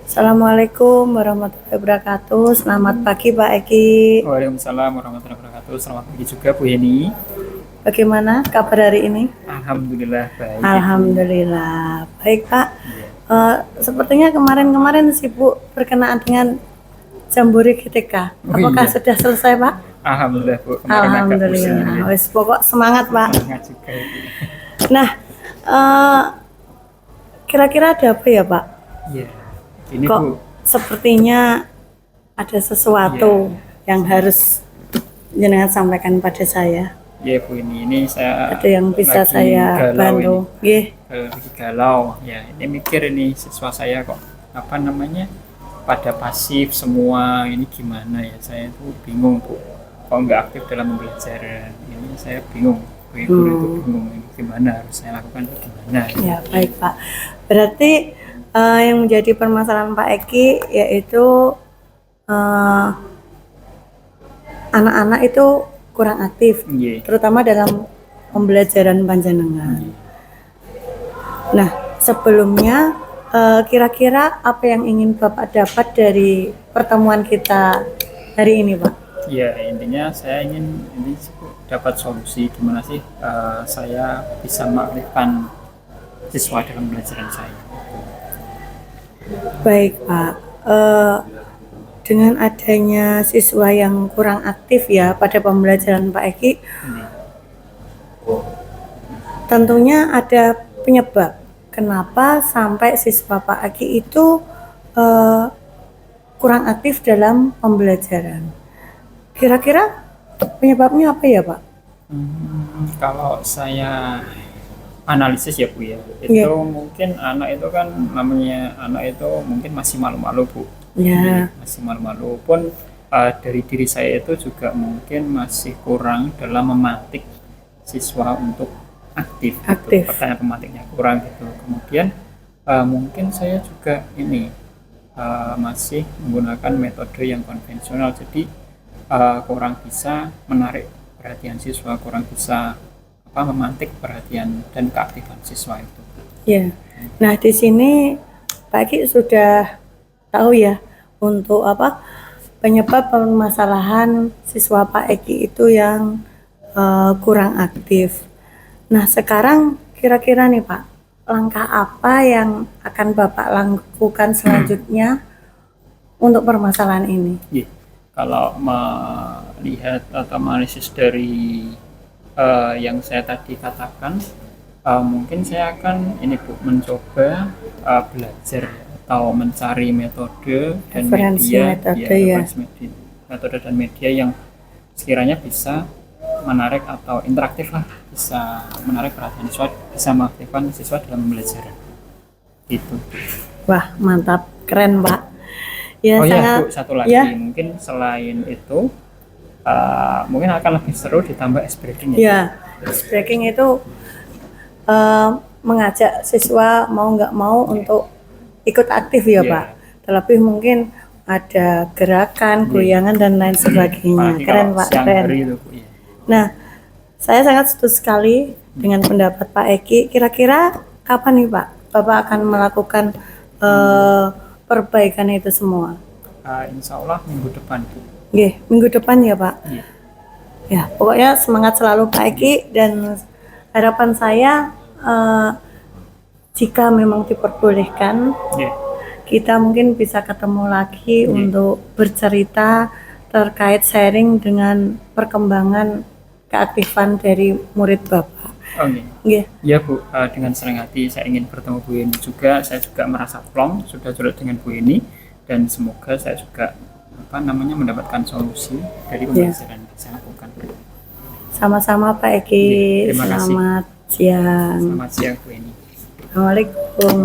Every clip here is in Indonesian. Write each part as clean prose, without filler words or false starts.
Assalamualaikum warahmatullahi wabarakatuh. Selamat pagi Pak Eki. Waalaikumsalam warahmatullahi wabarakatuh. Selamat pagi juga Bu Heni. Bagaimana kabar hari ini? Alhamdulillah baik. Alhamdulillah baik Pak. Iya. Sepertinya kemarin sibuk berkenaan dengan Jambore GTK. Oh, Apakah iya. sudah selesai Pak? Alhamdulillah Bu. Kemarin agak pusing. Alhamdulillah. Wes pokok semangat Pak. Semangat juga ya, Bu. Nah, kira-kira ada apa ya Pak? Iya. Ini Kok Bu. sepertinya ada sesuatu yang harus jenengan sampaikan pada saya. Ya Bu ini saya Ada yang bisa lagi saya galau bantu. Nggih. Lagi galau. Ya, ini mikir ini siswa saya kok pada pasif semua, ini gimana ya, saya itu bingung Bu, kok nggak aktif dalam pembelajaran, ini saya bingung, guru itu bingung, ini gimana harus saya lakukan, gimana Ya baik Pak, berarti yang menjadi permasalahan Pak Eki yaitu anak-anak itu kurang aktif, terutama dalam pembelajaran panjenengan. Nah sebelumnya kira-kira apa yang ingin Bapak dapat dari pertemuan kita hari ini Pak? Ya intinya saya ingin ini dapat solusi gimana sih saya bisa mengaktifkan siswa dalam pembelajaran saya. Baik Pak, dengan adanya siswa yang kurang aktif ya pada pembelajaran Pak Eki, tentunya ada penyebab kenapa sampai siswa Pak Eki itu kurang aktif dalam pembelajaran. Kira-kira penyebabnya apa ya Pak? Kalau saya analisis ya Bu ya, itu mungkin anak itu kan namanya anak itu mungkin masih malu-malu Bu. Ya. Masih malu-malu pun dari diri saya itu juga mungkin masih kurang dalam memantik siswa untuk aktif. Gitu. Pertanyaan pemantiknya kurang gitu. Kemudian mungkin saya juga ini masih menggunakan metode yang konvensional, jadi kurang bisa menarik perhatian siswa, kurang bisa memantik perhatian dan keaktifan siswa itu. Ya. Nah di sini Pak Eki sudah tahu ya untuk penyebab permasalahan siswa Pak Eki itu yang kurang aktif. Nah sekarang kira-kira nih Pak, langkah apa yang akan Bapak lakukan selanjutnya untuk permasalahan ini? Kalau melihat atau analisis dari yang saya tadi katakan, mungkin saya akan ini Bu mencoba belajar atau mencari metode dan metode dan media yang sekiranya bisa menarik atau interaktif lah, bisa menarik perhatian siswa, bisa mengaktifkan siswa dalam pembelajaran. Gitu. Wah mantap, keren Pak. Ya, Bu, satu lagi mungkin selain itu mungkin akan lebih seru ditambah ice breaking ya. Ya, ice breaking itu mengajak siswa mau nggak mau untuk ikut aktif ya Pak. Terlebih mungkin ada gerakan, goyangan dan lain sebagainya. Keren Pak, keren. Nah, saya sangat setuju sekali dengan pendapat Pak Eki. Kira-kira kapan nih Pak Bapak akan melakukan perbaikan itu semua? Insya Allah minggu depan Bu. Minggu depan ya Pak. Ya, pokoknya semangat selalu Pak Eki, dan harapan saya jika memang diperbolehkan kita mungkin bisa ketemu lagi untuk bercerita terkait sharing dengan perkembangan keaktifan dari murid Bapak. Ya Bu, dengan senang hati saya ingin bertemu Bu Eni juga. Saya juga merasa plong sudah curhat dengan Bu Eni, dan semoga saya juga mendapatkan solusi dari pembelajaran yang saya lakukan. Sama-sama Pak Eki. Selamat siang. Selamat siang Bu Eni. Assalamualaikum.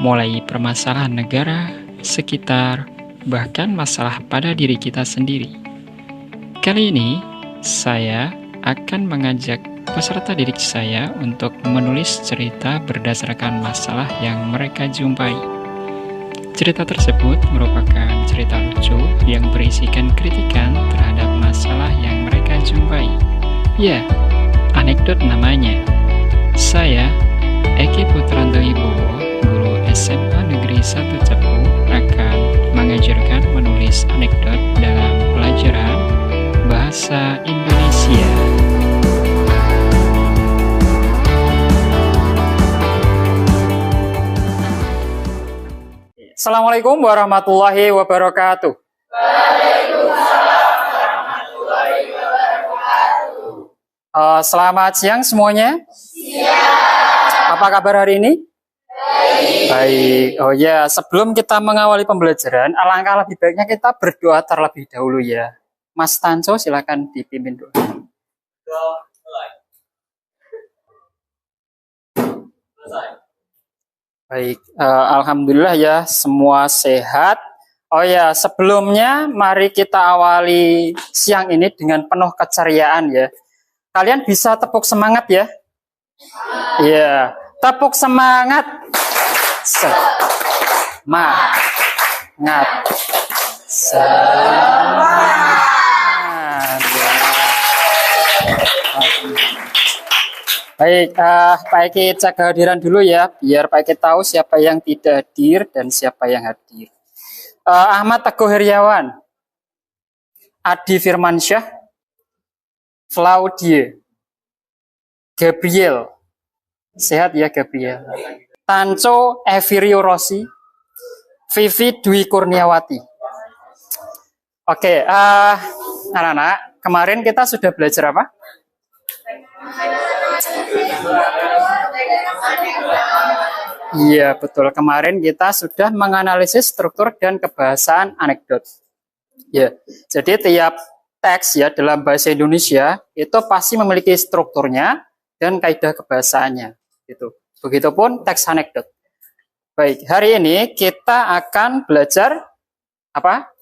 Mulai permasalahan negara, sekitar, bahkan masalah pada diri kita sendiri. Kali ini saya akan mengajak peserta didik saya untuk menulis cerita berdasarkan masalah yang mereka jumpai. Cerita tersebut merupakan cerita lucu yang berisikan kritikan terhadap masalah yang mereka jumpai. Ya, anekdot namanya. Saya Eki Putranto Wibowo, guru SMA Negeri 1 Cepu, akan mengajarkan menulis anekdot dalam pelajaran Bahasa Indonesia. Assalamualaikum warahmatullahi wabarakatuh. Selamat siang semuanya. Apa kabar hari ini? Baik. Oh ya, sebelum kita mengawali pembelajaran, alangkah lebih baiknya kita berdoa terlebih dahulu ya. Mas Tanco, silakan dipimpin doa. Baik, alhamdulillah ya, semua sehat. Oh ya, sebelumnya mari kita awali siang ini dengan penuh keceriaan ya. Kalian bisa tepuk semangat ya? Iya, tepuk semangat. Semangat. Semangat. Baik, Pak Eki cek kehadiran dulu ya, biar Pak Eki tahu siapa yang tidak hadir dan siapa yang hadir. Ahmad Teguh Heriawan, Adi Firmansyah, Claudia, Gabriel, sehat ya Gabriel, Tanco Evirio Rossi, Vivi Dwi Kurniawati. Oke, anak-anak, kemarin kita sudah belajar apa? Iya, betul. Kemarin kita sudah menganalisis struktur dan kebahasaan anekdot. Ya, jadi tiap teks ya dalam bahasa Indonesia itu pasti memiliki strukturnya dan kaidah kebahasaannya. Gitu. Begitupun teks anekdot. Baik, hari ini kita akan belajar apa?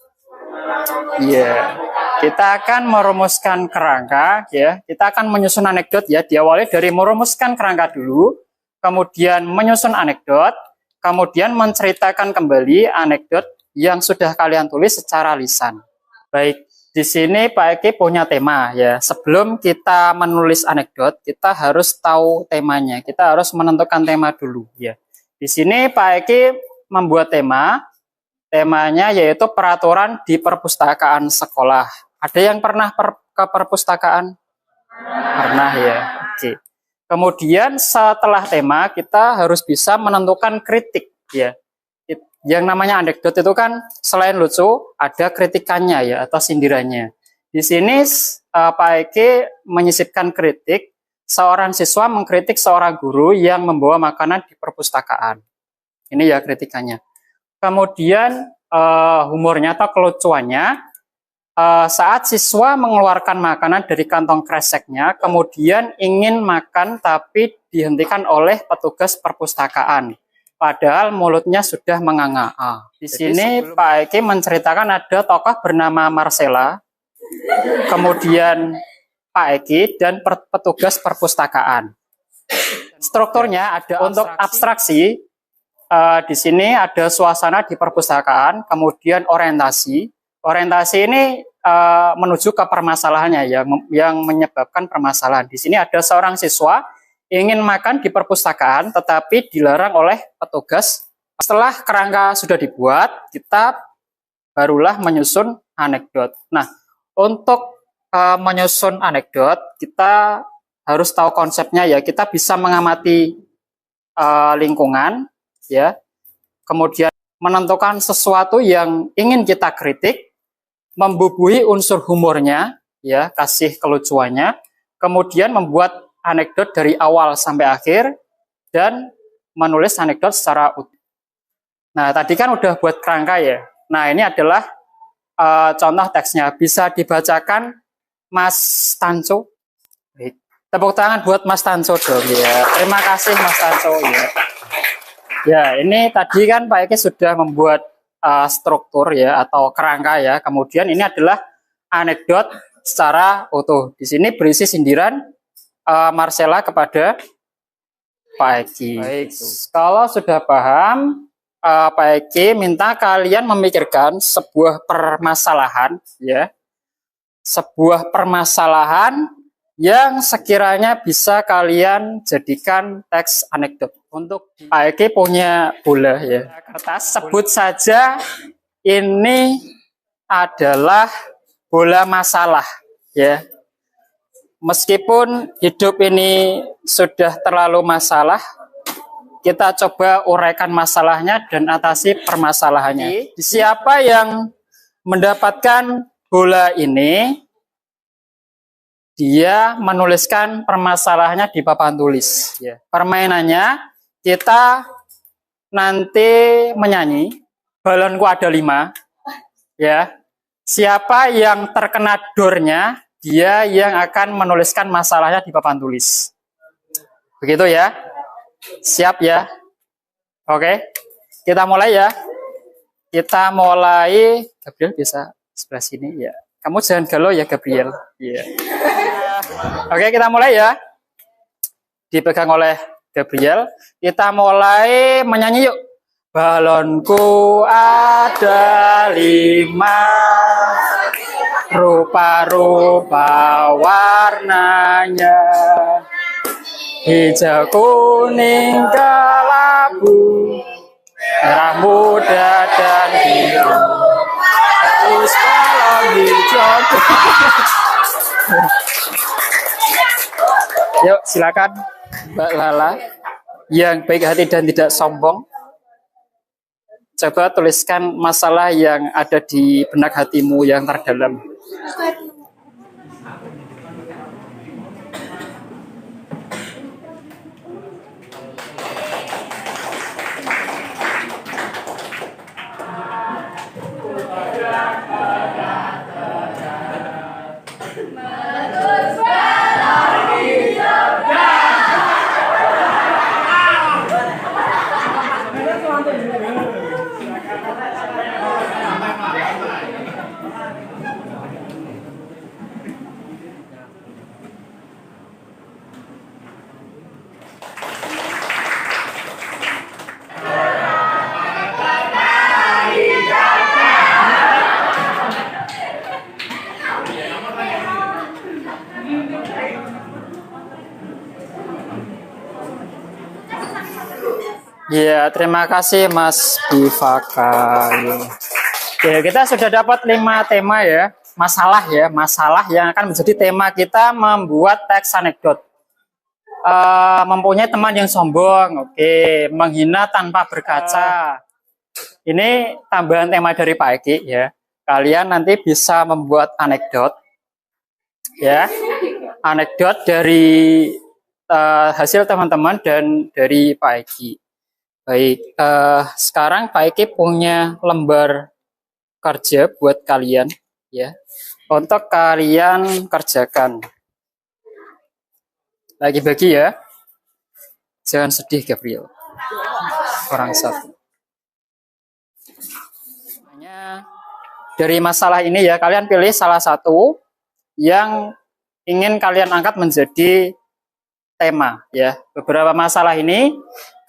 Iya, kita akan merumuskan kerangka ya. Kita akan menyusun anekdot ya. Diawali dari merumuskan kerangka dulu, kemudian menyusun anekdot, kemudian menceritakan kembali anekdot yang sudah kalian tulis secara lisan. Baik, di sini Pak Eki punya tema ya. Sebelum kita menulis anekdot, kita harus tahu temanya. Kita harus menentukan tema dulu ya. Di sini Pak Eki membuat tema. Temanya yaitu peraturan di perpustakaan sekolah. Ada yang pernah ke perpustakaan? Pernah ya. Oke. Kemudian setelah tema kita harus bisa menentukan kritik ya. Yang namanya anekdot itu kan selain lucu ada kritikannya ya atau sindirannya. Di sini Pak Eki menyisipkan kritik. Seorang siswa mengkritik seorang guru yang membawa makanan di perpustakaan. Ini ya kritikannya. Kemudian humornya atau kelucuannya saat siswa mengeluarkan makanan dari kantong kreseknya, kemudian ingin makan tapi dihentikan oleh petugas perpustakaan. Padahal mulutnya sudah menganga. Di sini Pak Eki menceritakan ada tokoh bernama Marcella, kemudian Pak Eki dan petugas perpustakaan. Strukturnya ada untuk abstraksi. Di sini ada suasana di perpustakaan, kemudian orientasi. Orientasi ini menuju ke permasalahannya yang menyebabkan permasalahan. Di sini ada seorang siswa ingin makan di perpustakaan, tetapi dilarang oleh petugas. Setelah kerangka sudah dibuat, kita barulah menyusun anekdot. Nah, untuk menyusun anekdot, kita harus tahu konsepnya ya. Kita bisa mengamati lingkungan. Ya, kemudian menentukan sesuatu yang ingin kita kritik, membubuhi unsur humornya, ya, kasih kelucuannya, kemudian membuat anekdot dari awal sampai akhir, dan menulis anekdot secara utuh. Nah, tadi kan udah buat kerangka ya. Nah, ini adalah contoh teksnya. Bisa dibacakan Mas Tanco. Baik. Tepuk tangan buat Mas Tanco dong ya. Terima kasih Mas Tanco ya. Ya, ini tadi kan Pak Eki sudah membuat struktur ya atau kerangka ya. Kemudian ini adalah anekdot secara utuh. Di sini berisi sindiran Marcella kepada Pak Eki. Baik, kalau sudah paham, Pak Eki minta kalian memikirkan sebuah permasalahan ya. Sebuah permasalahan yang sekiranya bisa kalian jadikan teks anekdot. Untuk Pak Eki punya bola ya, kertas, sebut saja ini adalah bola masalah ya. Meskipun hidup ini sudah terlalu masalah, kita coba uraikan masalahnya dan atasi permasalahannya. Siapa yang mendapatkan bola ini, dia menuliskan permasalahannya di papan tulis. Permainannya, kita nanti menyanyi, balonku ada 5, ya. Siapa yang terkena dornya, dia yang akan menuliskan masalahnya di papan tulis. Begitu ya. Siap ya. Oke. Kita mulai ya. Kita mulai. Gabriel bisa sebelah sini ya. Kamu jangan galau ya Gabriel. Iya. Oke, kita mulai ya. Dipegang oleh Gabriel. Kita mulai menyanyi yuk. Balonku ada 5, rupa-rupa warnanya, hijau, kuning, kelabu, merah muda dan biru. Terus balon hijau. Yuk, silakan Mbak Lala yang baik hati dan tidak sombong. Coba tuliskan masalah yang ada di benak hatimu yang terdalam. Ya, terima kasih Mas Bivaka. Ya, kita sudah dapat 5 tema ya, masalah yang akan menjadi tema kita membuat teks anekdot. Mempunyai teman yang sombong, oke, menghina tanpa berkaca. Ini tambahan tema dari Pak Eki ya. Kalian nanti bisa membuat anekdot, ya, anekdot dari hasil teman-teman dan dari Pak Eki. Baik, sekarang Pak Eki punya lembar kerja buat kalian, ya, untuk kalian kerjakan. Bagi-bagi ya, jangan sedih Gabriel. Orang satu. Dari masalah ini ya, kalian pilih salah satu yang ingin kalian angkat menjadi tema, ya. Beberapa masalah ini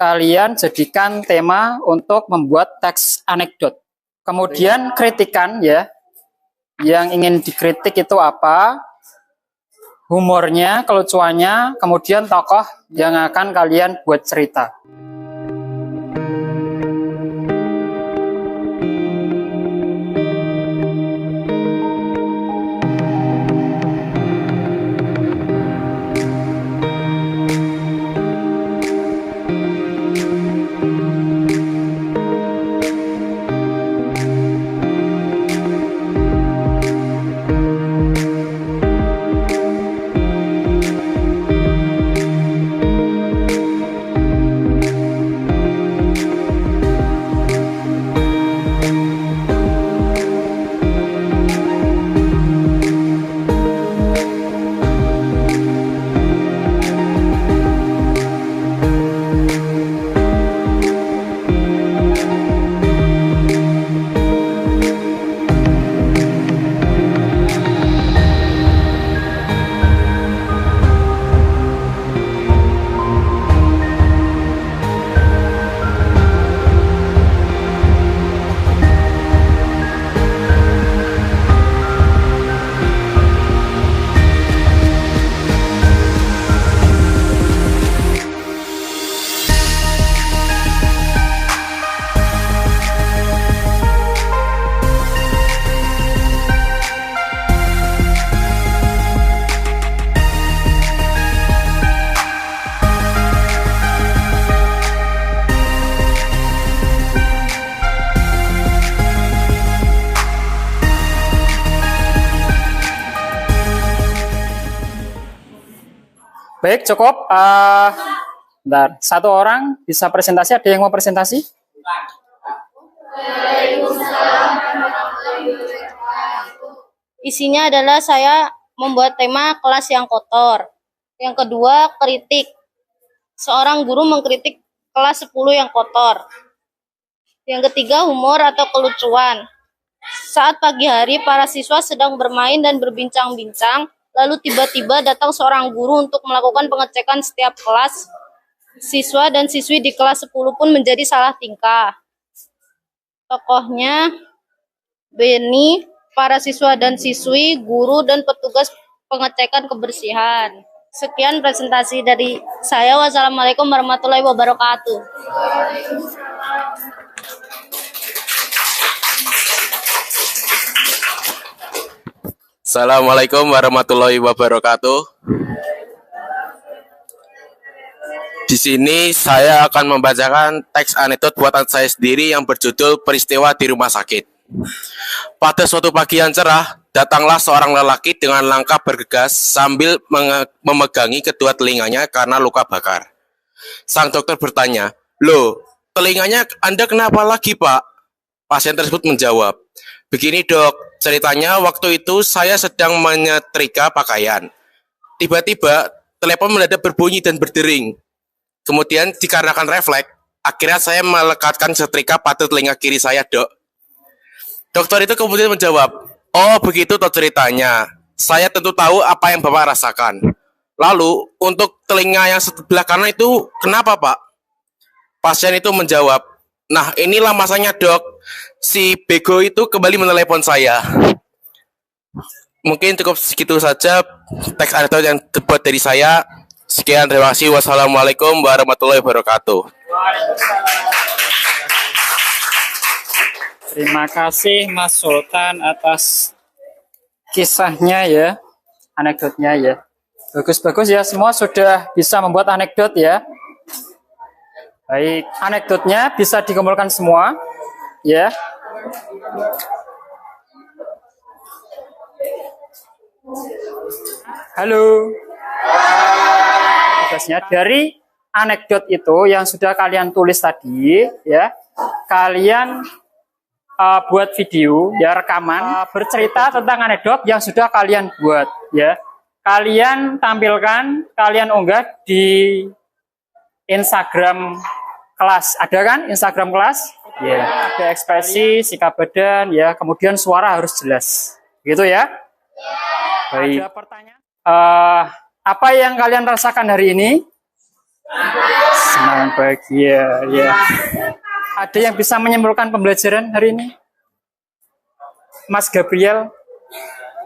kalian jadikan tema untuk membuat teks anekdot. Kemudian kritikan ya, yang ingin dikritik itu apa, humornya, kelucuannya, kemudian tokoh yang akan kalian buat cerita. Baik, cukup. Bentar, satu orang bisa presentasi. Ada yang mau presentasi? Isinya adalah saya membuat tema kelas yang kotor. Yang kedua, kritik. Seorang guru mengkritik kelas 10 yang kotor. Yang ketiga, humor atau kelucuan. Saat pagi hari, para siswa sedang bermain dan berbincang-bincang, lalu tiba-tiba datang seorang guru untuk melakukan pengecekan setiap kelas. Siswa dan siswi di kelas 10 pun menjadi salah tingkah. Tokohnya Beni, para siswa dan siswi, guru, dan petugas pengecekan kebersihan. Sekian presentasi dari saya. Wassalamualaikum warahmatullahi wabarakatuh. Assalamualaikum warahmatullahi wabarakatuh. Di sini saya akan membacakan teks anekdot buatan saya sendiri yang berjudul Peristiwa di Rumah Sakit. Pada suatu pagi yang cerah, datanglah seorang lelaki dengan langkah bergegas sambil memegangi kedua telinganya karena luka bakar. Sang dokter bertanya, "Loh, telinganya Anda kenapa lagi, Pak?" Pasien tersebut menjawab, "Begini, Dok, ceritanya waktu itu saya sedang menyetrika pakaian. Tiba-tiba telepon mendadak berbunyi dan berdering. Kemudian dikarenakan refleks, akhirnya saya melekatkan setrika pada telinga kiri saya, Dok." Dokter itu kemudian menjawab, "Oh, begitu toh ceritanya. Saya tentu tahu apa yang Bapak rasakan. Lalu, untuk telinga yang sebelah kanan itu kenapa, Pak?" Pasien itu menjawab, "Nah, inilah masanya, Dok. Si bego itu kembali menelepon saya." Mungkin cukup segitu saja teks anekdot yang terbuat dari saya. Sekian, terima kasih. Wassalamualaikum warahmatullahi wabarakatuh. Terima kasih Mas Sultan atas kisahnya ya, anekdotnya ya. Bagus-bagus ya, semua sudah bisa membuat anekdot ya. Baik, anekdotnya bisa dikumpulkan semua ya. Halo. Tugasnya dari anekdot itu yang sudah kalian tulis tadi ya, kalian buat video ya, rekaman bercerita tentang anekdot yang sudah kalian buat ya. Kalian tampilkan, kalian unggah di Instagram kelas. Ada kan Instagram kelas? Ya, ada ekspresi, sikap badan ya, kemudian suara harus jelas. Gitu ya? Baik. Ada pertanyaan? Apa yang kalian rasakan hari ini? Senang, bahagia ya. Ada yang bisa menyimpulkan pembelajaran hari ini? Mas Gabriel?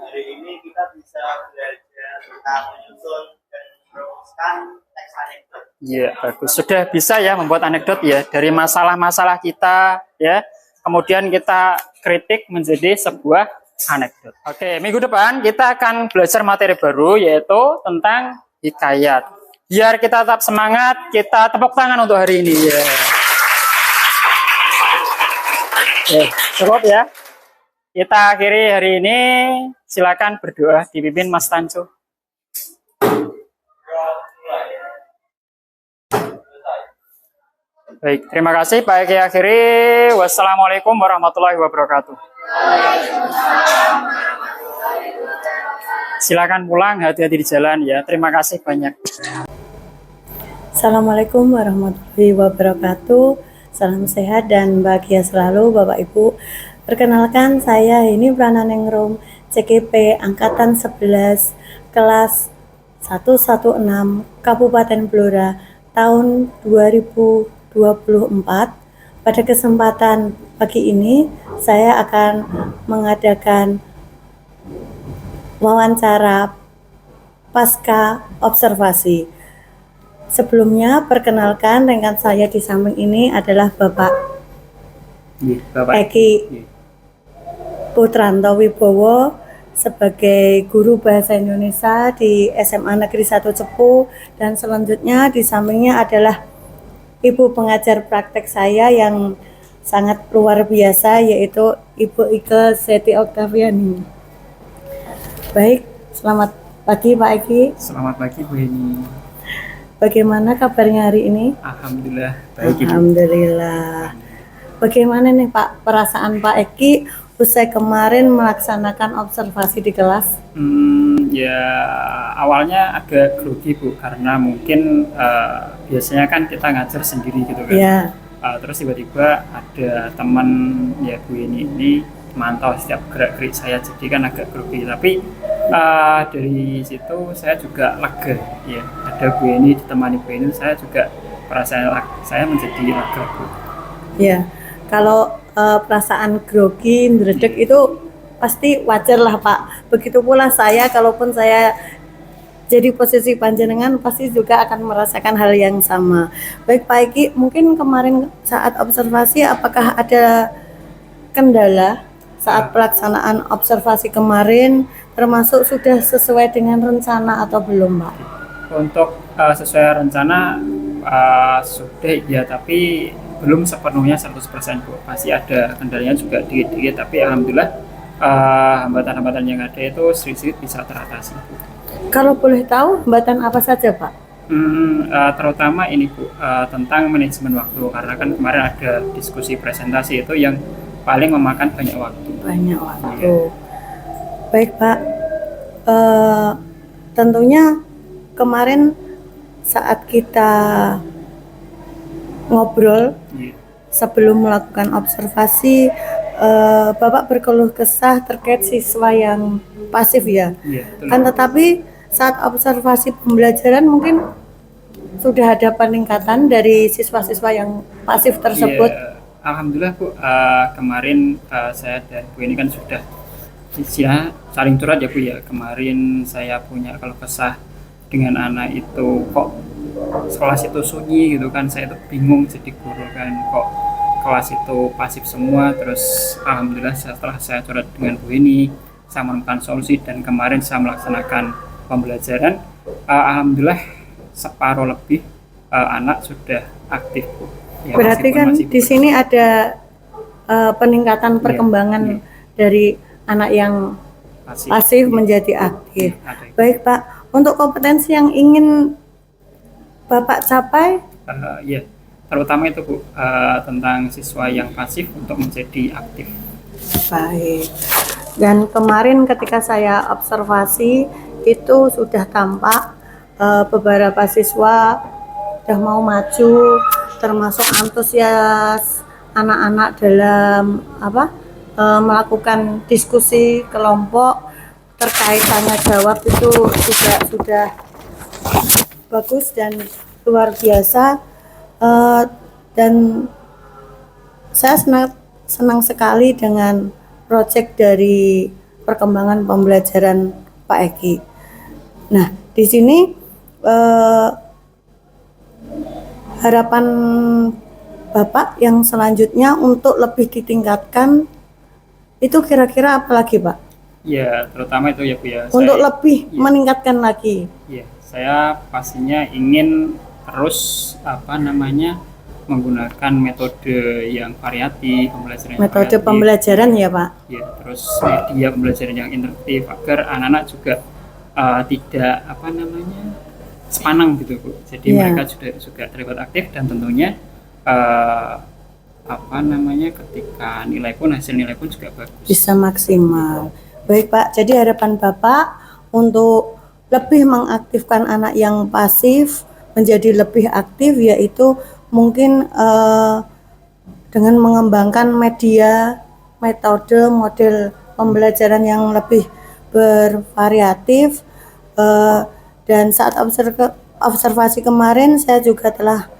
Hari ini kita bisa belajar tentang menyusun dan merumuskan teks anekdot. Ya, bagus. Sudah bisa ya membuat anekdot ya dari masalah-masalah kita ya. Kemudian kita kritik menjadi sebuah anekdot. Oke, minggu depan kita akan belajar materi baru yaitu tentang hikayat. Biar kita tetap semangat, kita tepuk tangan untuk hari ini ya. Cukup ya. Kita akhiri hari ini. Silakan berdoa, dipimpin Mas Tanco. Baik, terima kasih. Baik, akhiri. Wassalamualaikum warahmatullahi wabarakatuh. Silakan pulang, hati-hati di jalan ya. Terima kasih banyak. Assalamualaikum warahmatullahi wabarakatuh. Salam sehat dan bahagia selalu Bapak Ibu. Perkenalkan, saya ini Prananengrum CKP Angkatan 11 kelas 116 Kabupaten Blora tahun 2024. Pada kesempatan pagi ini saya akan mengadakan wawancara pasca observasi. Sebelumnya, perkenalkan rekan saya di samping ini adalah Bapak Eki Putranto Wibowo sebagai guru bahasa Indonesia di SMA Negeri 1 Cepu, dan selanjutnya di sampingnya adalah Ibu pengajar praktek saya yang sangat luar biasa, yaitu Ibu Ike Seti Oktaviani. Baik, selamat pagi Pak Eki. Selamat pagi Bu Heni. Bagaimana kabarnya hari ini? Alhamdulillah baik Ibu. Alhamdulillah. Bagaimana nih Pak perasaan Pak Eki usai kemarin melaksanakan observasi di kelas? Ya awalnya agak grogi Bu, karena mungkin biasanya kan kita ngajar sendiri gitu kan. Ya. Terus tiba-tiba ada teman ya Bu ini mantau setiap gerak-gerik saya, jadi kan agak grogi. Tapi dari situ saya juga lega ya, ada Bu ini ditemani Bu ini, saya juga perasaan saya menjadi lega Bu. Ya, kalau perasaan grogi, ndredeg itu pasti wajar lah Pak. Begitu pula saya, kalaupun saya jadi posisi panjenengan pasti juga akan merasakan hal yang sama. Baik Pak Eki, mungkin kemarin saat observasi apakah ada kendala saat pelaksanaan observasi kemarin, termasuk sudah sesuai dengan rencana atau belum Pak? Untuk sesuai rencana sudah ya, tapi belum sepenuhnya 100% Bu. Masih ada kendalanya juga dikit-dikit, tapi alhamdulillah hambatan-hambatan yang ada itu sedikit bisa teratasi Bu. Kalau boleh tahu hambatan apa saja Pak? Terutama ini Bu, tentang manajemen waktu, karena kan kemarin ada diskusi presentasi itu yang paling memakan banyak waktu. Banyak waktu. Baik Pak, tentunya kemarin saat kita ngobrol sebelum melakukan observasi, Bapak berkeluh kesah terkait siswa yang pasif ya. Kan tetapi saat observasi pembelajaran mungkin sudah ada peningkatan dari siswa-siswa yang pasif tersebut. Alhamdulillah Bu, kemarin saya dan Bu ini kan sudah saling curhat ya Bu ya. Kemarin saya punya keluh kesah dengan anak itu, kok kelas itu sunyi gitu kan, saya itu bingung jadi guru kan, kok kelas itu pasif semua. Terus alhamdulillah setelah saya curhat dengan Bu ini, saya menemukan solusi dan kemarin saya melaksanakan pembelajaran, alhamdulillah separuh lebih anak sudah aktif Bu. Ya, berarti kan di sini ada peningkatan perkembangan dari anak yang pasif menjadi aktif. Baik Pak, untuk kompetensi yang ingin Bapak capai? Ya, terutama itu Bu, tentang siswa yang pasif untuk menjadi aktif. Baik. Dan kemarin ketika saya observasi itu sudah tampak beberapa siswa sudah mau maju, termasuk antusias anak-anak dalam melakukan diskusi kelompok terkait tanya jawab, itu juga sudah bagus dan luar biasa. Dan saya senang sekali dengan proyek dari perkembangan pembelajaran Pak Eki. Nah, di sini harapan Bapak yang selanjutnya untuk lebih ditingkatkan itu kira-kira apa lagi Pak? Ya, terutama itu ya Bu ya. Untuk lebih meningkatkan lagi. Ya, saya pastinya ingin terus menggunakan metode yang variatif, metode pembelajaran ya Pak. Ya, terus media pembelajaran yang interaktif agar anak-anak juga tidak sepanang gitu Bu. Jadi mereka juga terlibat aktif dan tentunya ketika hasil nilai pun juga bagus. Bisa maksimal. Baik Pak, jadi harapan Bapak untuk lebih mengaktifkan anak yang pasif menjadi lebih aktif, yaitu mungkin dengan mengembangkan model pembelajaran yang lebih bervariatif. Dan saat observasi kemarin saya juga telah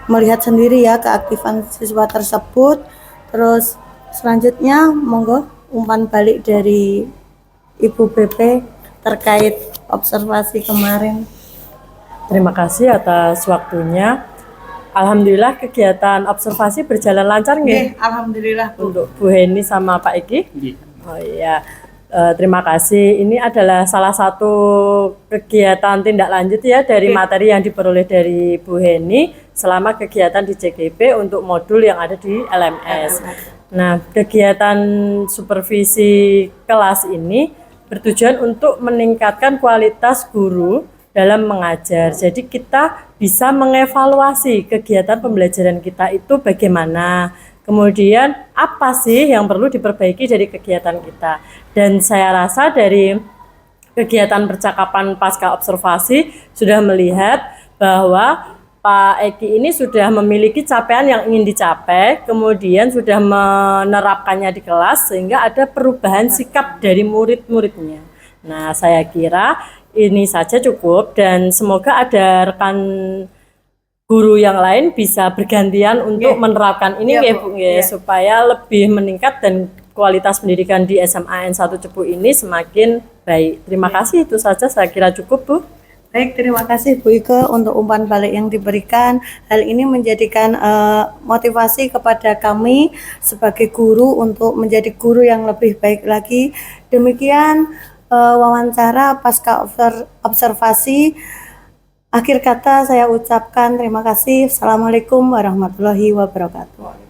melihat sendiri ya keaktifan siswa tersebut. Terus selanjutnya monggo umpan balik dari Ibu BP terkait observasi kemarin. Terima kasih atas waktunya. Alhamdulillah kegiatan observasi berjalan lancar nggih? Alhamdulillah Bu. Untuk Bu Heni sama Pak Eki. Oh iya. Terima kasih. Ini adalah salah satu kegiatan tindak lanjut ya dari materi yang diperoleh dari Bu Heni selama kegiatan di JGP untuk modul yang ada di LMS. Nah, kegiatan supervisi kelas ini bertujuan untuk meningkatkan kualitas guru dalam mengajar. Jadi kita bisa mengevaluasi kegiatan pembelajaran kita itu bagaimana. Kemudian apa sih yang perlu diperbaiki dari kegiatan kita. Dan saya rasa dari kegiatan percakapan pasca observasi sudah melihat bahwa Pak Eki ini sudah memiliki capaian yang ingin dicapai, kemudian sudah menerapkannya di kelas sehingga ada perubahan sikap dari murid-muridnya. Nah, saya kira ini saja cukup dan semoga ada rekan guru yang lain bisa bergantian untuk menerapkan ini ya Bu, supaya lebih meningkat dan kualitas pendidikan di SMA N1 Cepu ini semakin baik. Terima kasih, itu saja saya kira cukup Bu. Baik, terima kasih Bu Ike untuk umpan balik yang diberikan. Hal ini menjadikan motivasi kepada kami sebagai guru untuk menjadi guru yang lebih baik lagi. Demikian wawancara pasca observasi. Akhir kata saya ucapkan terima kasih. Assalamualaikum warahmatullahi wabarakatuh.